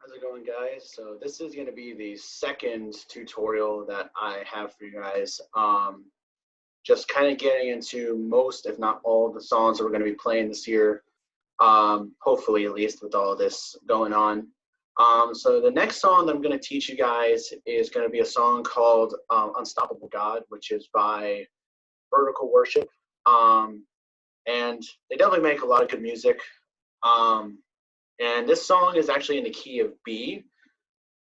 How's it going, guys? So this is going to be the second tutorial that I have for you guys. Just kind of getting into most, if not all, of the songs that we're going to be playing this year. Hopefully, at least, with all of this going on. So the next song that I'm going to teach you guys is going to be a song called Unstoppable God, which is by Vertical Worship. And they definitely make a lot of good music. And this song is actually in the key of B.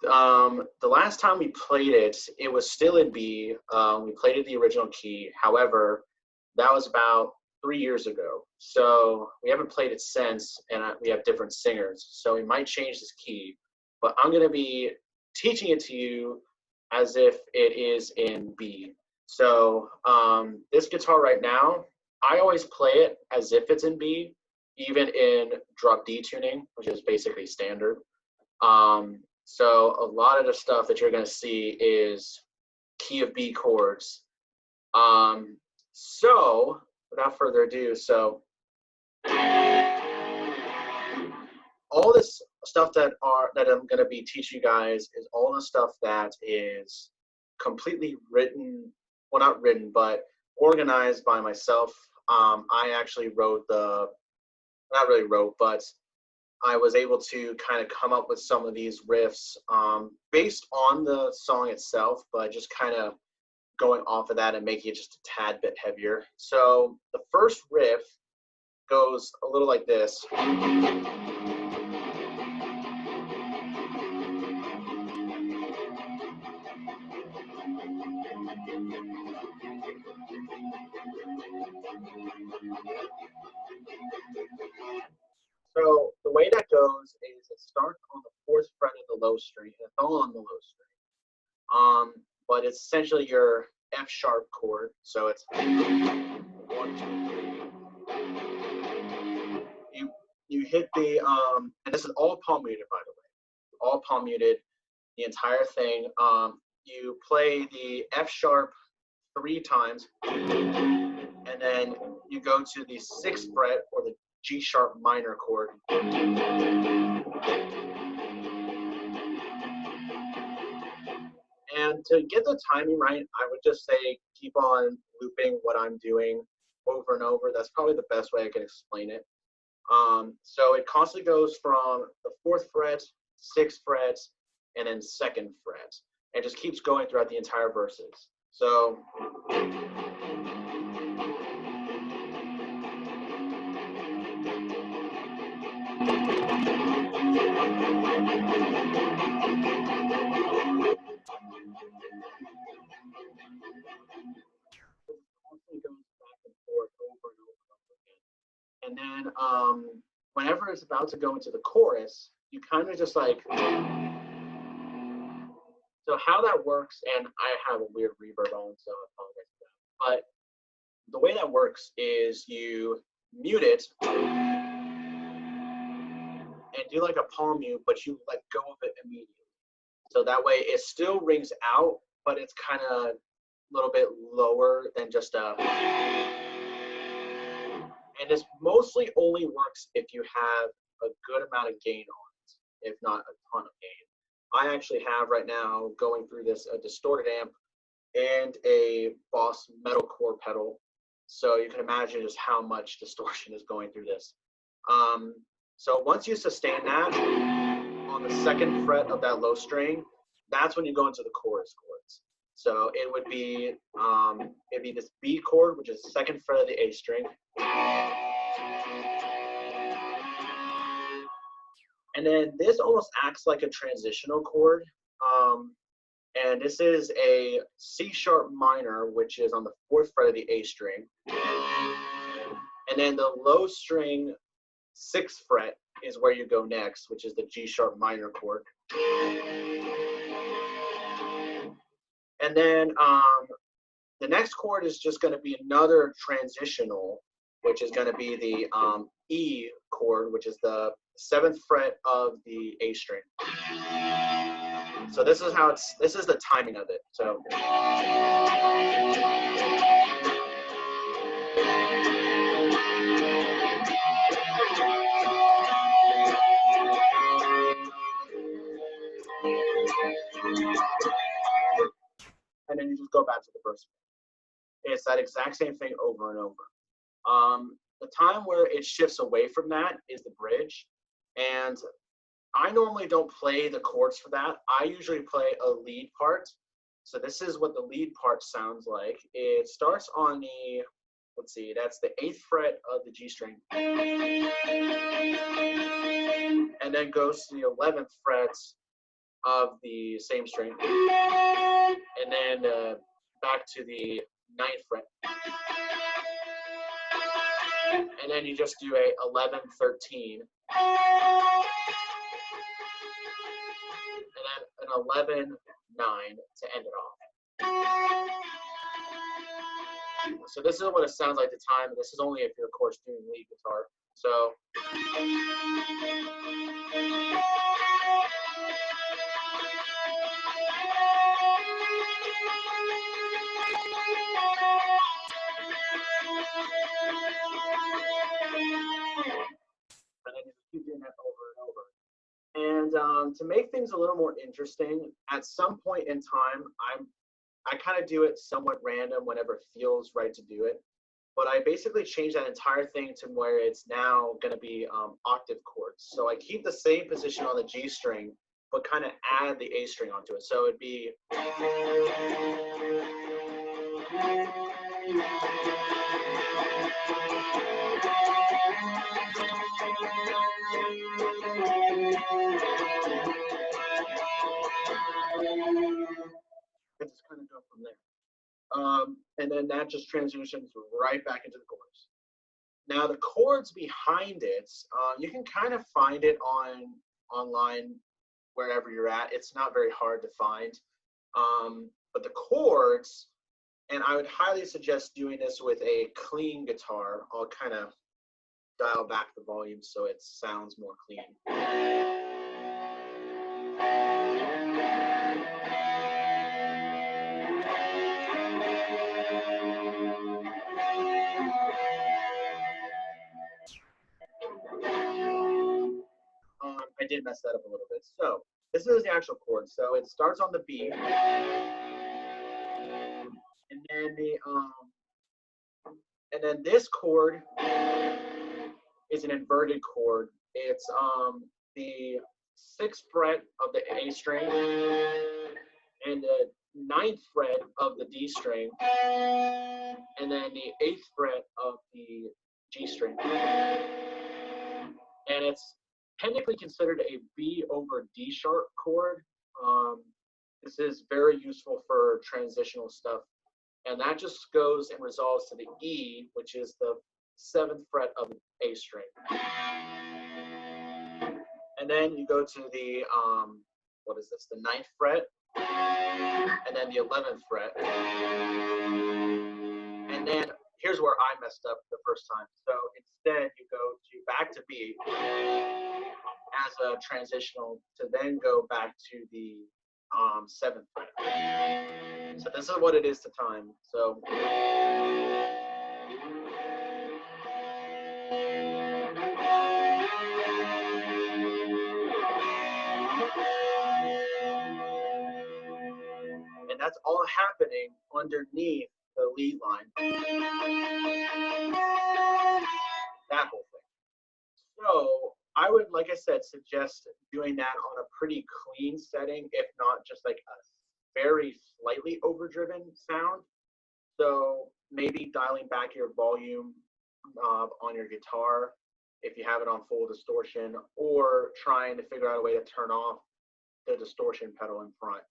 The last time we played it, it was still in B. We played it the original key. However, that was about 3 years ago. So we haven't played it since, and we have different singers. So we might change this key. But I'm going to be teaching it to you as if it is in B. So this guitar right now, I always play it as if it's in B, even in drop D tuning, which is basically standard. So a lot of the stuff that you're going to see is key of B chords. So without further ado, so all this stuff that I'm going to be teaching you guys is all the stuff that is completely written, well, not written, but organized by myself. I actually wrote not really wrote, but I was able to kind of come up with some of these riffs based on the song itself, but just kind of going off of that and making it just a tad bit heavier. So the first riff goes a little like this. So the way that goes is it starts on the fourth fret of the low string, and it's all on the low string. But it's essentially your F sharp chord. So it's 1, 2, 3. You hit the and this is all palm muted, by the way, all palm muted, the entire thing. You play the F sharp 3 times, and then you go to the 6th fret or the G sharp minor chord. And to get the timing right, I would just say keep on looping what I'm doing over and over. That's probably the best way I can explain it. So it constantly goes from the 4th fret, 6th fret, and then 2nd fret. And just keeps going throughout the entire verses. So goes back and forth over and over again. And then whenever it's about to go into the chorus, you kind of just like, so how that works, and I have a weird reverb on, so I apologize for that. But the way that works is you mute it and do like a palm mute, but you let go of it immediately. So that way it still rings out, but it's kind of a little bit lower than just a. And this mostly only works if you have a good amount of gain on it, if not a ton of gain. I actually have right now going through this a distorted amp and a Boss metalcore pedal. So you can imagine just how much distortion is going through this. So once you sustain that on the 2nd fret of that low string, that's when you go into the chorus chords. So it would be it'd be this B chord, which is the 2nd fret of the A string. And then this almost acts like a transitional chord. And this is a C sharp minor, which is on the 4th fret of the A string. And then the low string 6th fret is where you go next, which is the G sharp minor chord. And then the next chord is just going to be another transitional, which is going to be the E chord, which is the 7th fret of the A string. So this is how this is the timing of it. So And then you just go back to the first. It's that exact same thing over and over. The time where it shifts away from that is the bridge. And I normally don't play the chords for that. I usually play a lead part. So this is what the lead part sounds like. It starts on the, let's see, that's the 8th fret of the G string. And then goes to the 11th fret of the same string. And then back to the 9th fret. And then you just do a 11, 13. And then an 11, 9 to end it off. So this is what it sounds like the time. This is only if you're, of course, doing lead guitar. So. And then you just keep doing that over and over. And to make things a little more interesting, at some point in time, I kind of do it somewhat random whenever it feels right to do it. But I basically change that entire thing to where it's now going to be octave chords. So I keep the same position on the G string, but kind of add the A string onto it. So it'd be. Just kind of go from there. And then that just transitions right back into the chorus. Now the chords behind it, you can kind of find it online wherever you're at. It's not very hard to find. But the chords, and I would highly suggest doing this with a clean guitar. I'll kind of dial back the volume so it sounds more clean. I did mess that up a little bit. So this is the actual chord. So it starts on the B, and then this chord is an inverted chord. It's the 6th fret of the A string and the 9th fret of the D string, and then the 8th fret of the G string. And it's technically considered a B over D sharp chord. This is very useful for transitional stuff. And that just goes and resolves to the E, which is the 7th fret of A string. And then you go to the, what is this, the 9th fret, and then the 11th fret. And then here's where I messed up the first time. So instead you go back to B as a transitional to then go back to the 7th fret. So this is what it is to time. So. And that's all happening underneath the lead line. That whole thing. So I would, like I said, suggest doing that on a pretty clean setting, if not just like a very slightly overdriven sound. So maybe dialing back your volume on your guitar if you have it on full distortion, or trying to figure out a way to turn off the distortion pedal in front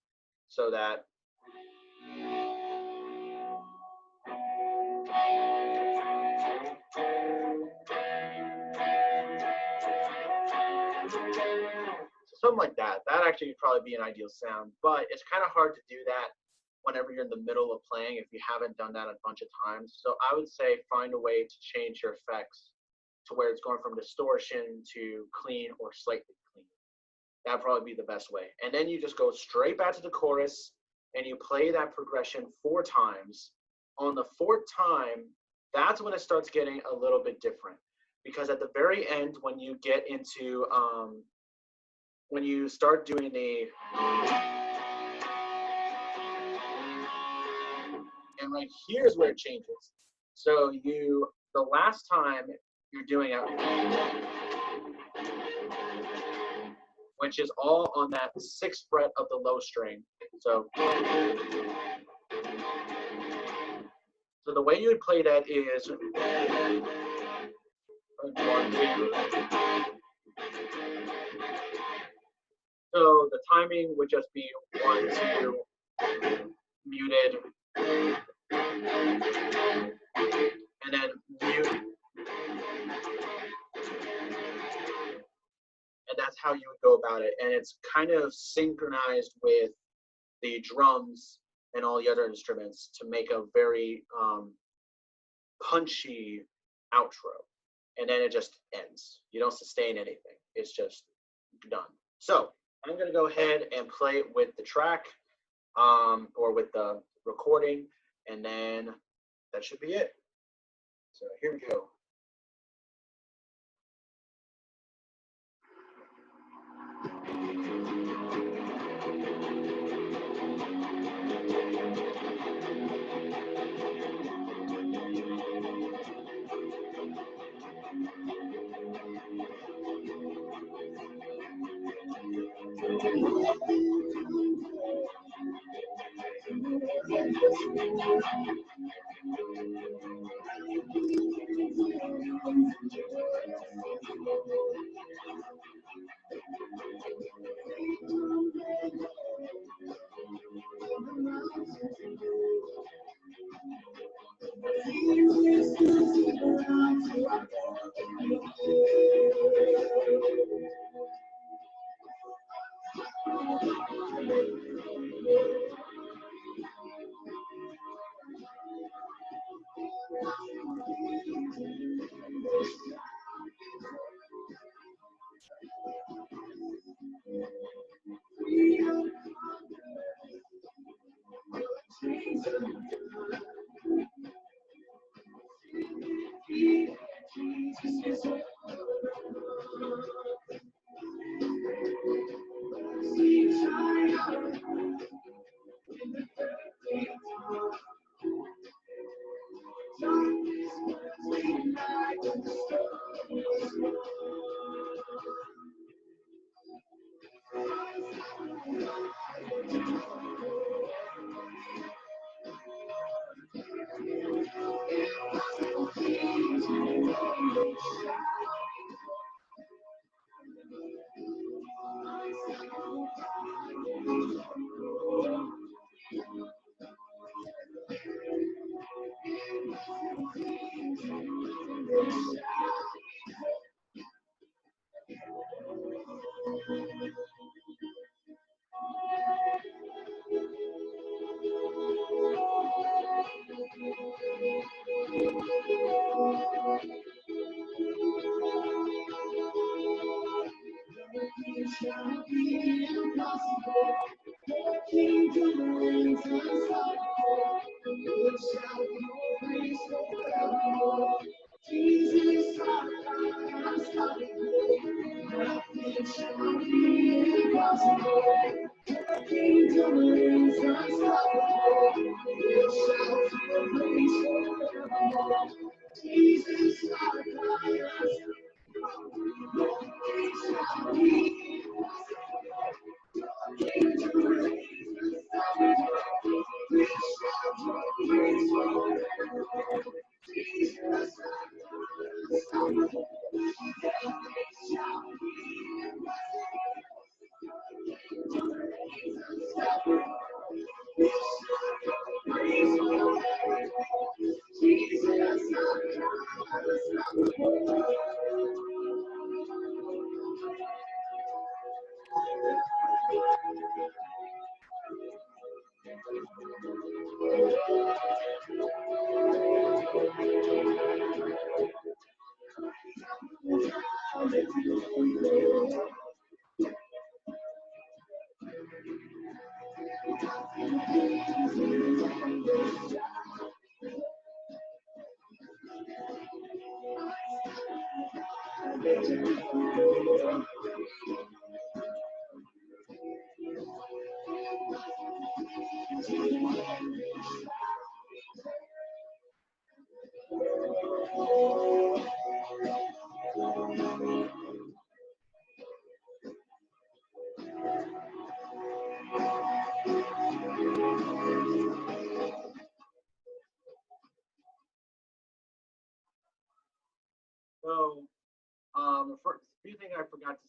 so that something like that. That actually would probably be an ideal sound, but it's kind of hard to do that whenever you're in the middle of playing if you haven't done that a bunch of times. So I would say find a way to change your effects to where it's going from distortion to clean or slightly clean. That'd probably be the best way. And then you just go straight back to the chorus and you play that progression 4 times. On the 4th time, that's when it starts getting a little bit different, because at the very end, when you get into when you start doing the And like here's where it changes. So the last time you're doing it, which is all on that 6th fret of the low string. So the way you would play that is 1, 2. So the timing would just be 1, 2, muted, and then mute, and that's how you would go about it. And it's kind of synchronized with the drums and all the other instruments to make a very punchy outro. And then it just ends. You don't sustain anything. It's just done. So I'm going to go ahead and play it with the track or with the recording, and then that should be it. So here we go.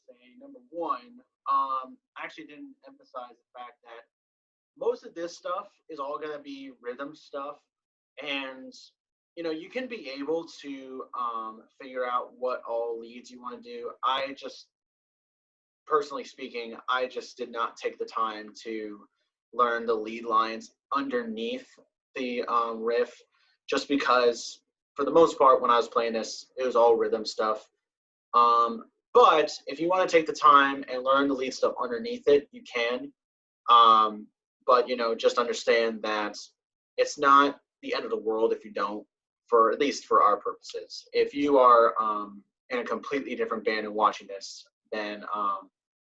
say, number one, I actually didn't emphasize the fact that most of this stuff is all going to be rhythm stuff, and you can be able to figure out what all leads you want to do. I just, personally speaking, I just did not take the time to learn the lead lines underneath the riff, just because for the most part when I was playing this, it was all rhythm stuff. um, but if you want to take the time and learn the lead stuff underneath it, you can. um, but just understand that it's not the end of the world if you don't, for at least for our purposes. If you are in a completely different band and watching this, then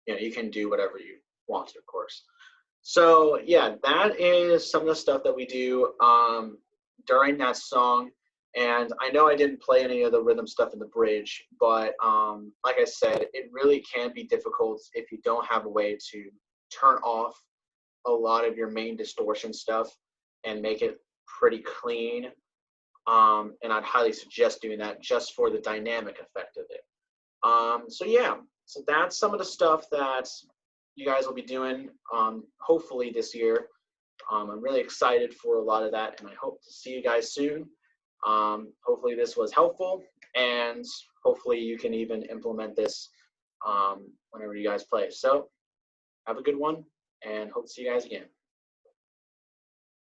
you can do whatever you want to, of course. So yeah, that is some of the stuff that we do during that song. And I know I didn't play any of the rhythm stuff in the bridge, but like I said, it really can be difficult if you don't have a way to turn off a lot of your main distortion stuff and make it pretty clean. And I'd highly suggest doing that just for the dynamic effect of it. So yeah, so that's some of the stuff that you guys will be doing hopefully this year. I'm really excited for a lot of that, and I hope to see you guys soon. Hopefully this was helpful, and hopefully you can even implement this whenever you guys play. So have a good one, and hope to see you guys again.